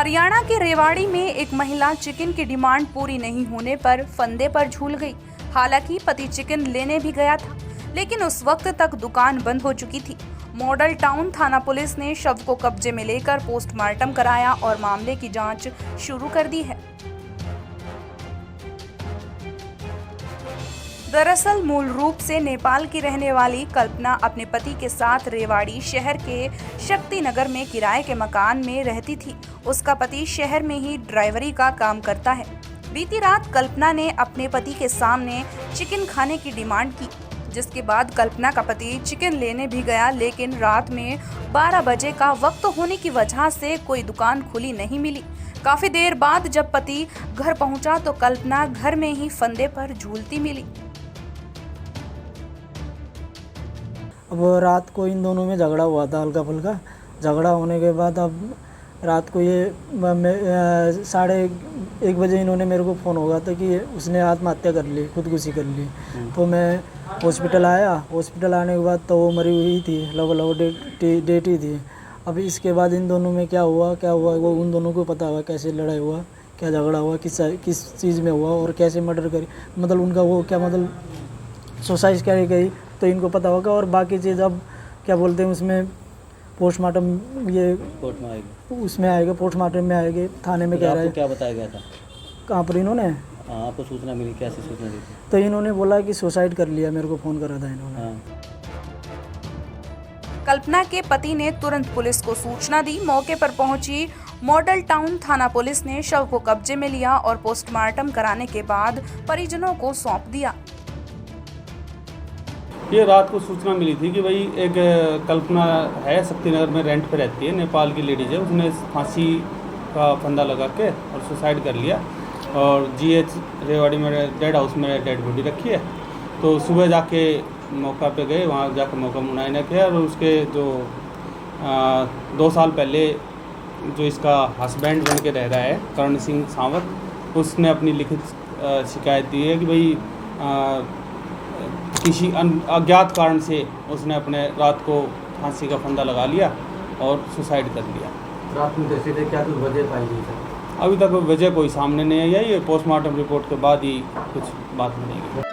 हरियाणा के रेवाड़ी में एक महिला चिकन की डिमांड पूरी नहीं होने पर फंदे पर झूल गई। हालांकि पति चिकन लेने भी गया था, लेकिन उस वक्त तक दुकान बंद हो चुकी थी। मॉडल टाउन थाना पुलिस ने शव को कब्जे में लेकर पोस्टमार्टम कराया और मामले की जांच शुरू कर दी है। दरअसल मूल रूप से नेपाल की रहने वाली कल्पना अपने पति के साथ रेवाड़ी शहर के शक्ति नगर में किराए के मकान में रहती थी। उसका पति शहर में ही ड्राइवरी का काम करता है। बीती रात कल्पना ने अपने पति के सामने चिकन खाने की डिमांड की, जिसके बाद कल्पना का पति चिकन लेने भी गया, लेकिन रात में 12 बजे का वक्त होने की वजह से कोई दुकान खुली नहीं मिली। काफी देर बाद जब पति घर पहुंचा तो कल्पना घर में ही फंदे पर झूलती मिली। अब रात को इन दोनों में झगड़ा हुआ था, हल्का फुल्का झगड़ा होने के बाद अब रात को ये 1:30 बजे इन्होंने मेरे को फ़ोन होगा था कि उसने आत्महत्या कर ली, खुदकुशी कर ली। तो मैं हॉस्पिटल आया। हॉस्पिटल आने के बाद तो वो मरी हुई थी, लगभग डेट ही थी। अब इसके बाद इन दोनों में क्या हुआ वो उन दोनों को पता हुआ, कैसे लड़ाई हुआ, क्या झगड़ा हुआ, किस चीज़ में हुआ और कैसे मर्डर करी, मतलब उनका वो क्या मतलब सुसाइड करी गई, तो इनको पता होगा। और बाकी चीज़ अब क्या बोलते हैं उसमें पोस्टमार्टम ये उसमें आएगा, पोस्टमार्टम में आएगा। थाने में कह रहा है। क्या बताया गया था कहाँ पर इन्होंने? आपको सूचना मिली, कैसे सूचना दी थी? तो इन्होंने बोला कि सुसाइड कर लिया, मेरे को फ़ोन करा था इन्होंने। कल्पना के पति ने तुरंत पुलिस को सूचना दी। मौके पर पहुंची मॉडल टाउन थाना पुलिस ने शव को कब्जे में लिया और पोस्टमार्टम कराने के बाद परिजनों को सौंप दिया। ये रात को सूचना मिली थी कि भाई एक कल्पना है, शक्ति नगर में रेंट पे रहती है, नेपाल की लेडीज़ है। उसने फांसी का फंदा लगा के और सुसाइड कर लिया और GH रेवाड़ी में डेड हाउस में डेड बॉडी रखी है। तो सुबह जाके मौका पे गए, वहाँ जाकर मौका मुआयना किया और उसके जो 2 साल पहले जो इसका हस्बैंड बन के रह रहा है करण सिंह सावत, उसने अपनी लिखित शिकायत दी है कि भाई किसी अज्ञात कारण से उसने अपने रात को फांसी का फंदा लगा लिया और सुसाइड कर लिया। रात में जैसे थे, क्या कुछ वजह पाई गई सर? अभी तक वजह कोई सामने नहीं आई है। ये पोस्टमार्टम रिपोर्ट के बाद ही कुछ बात बनेगी।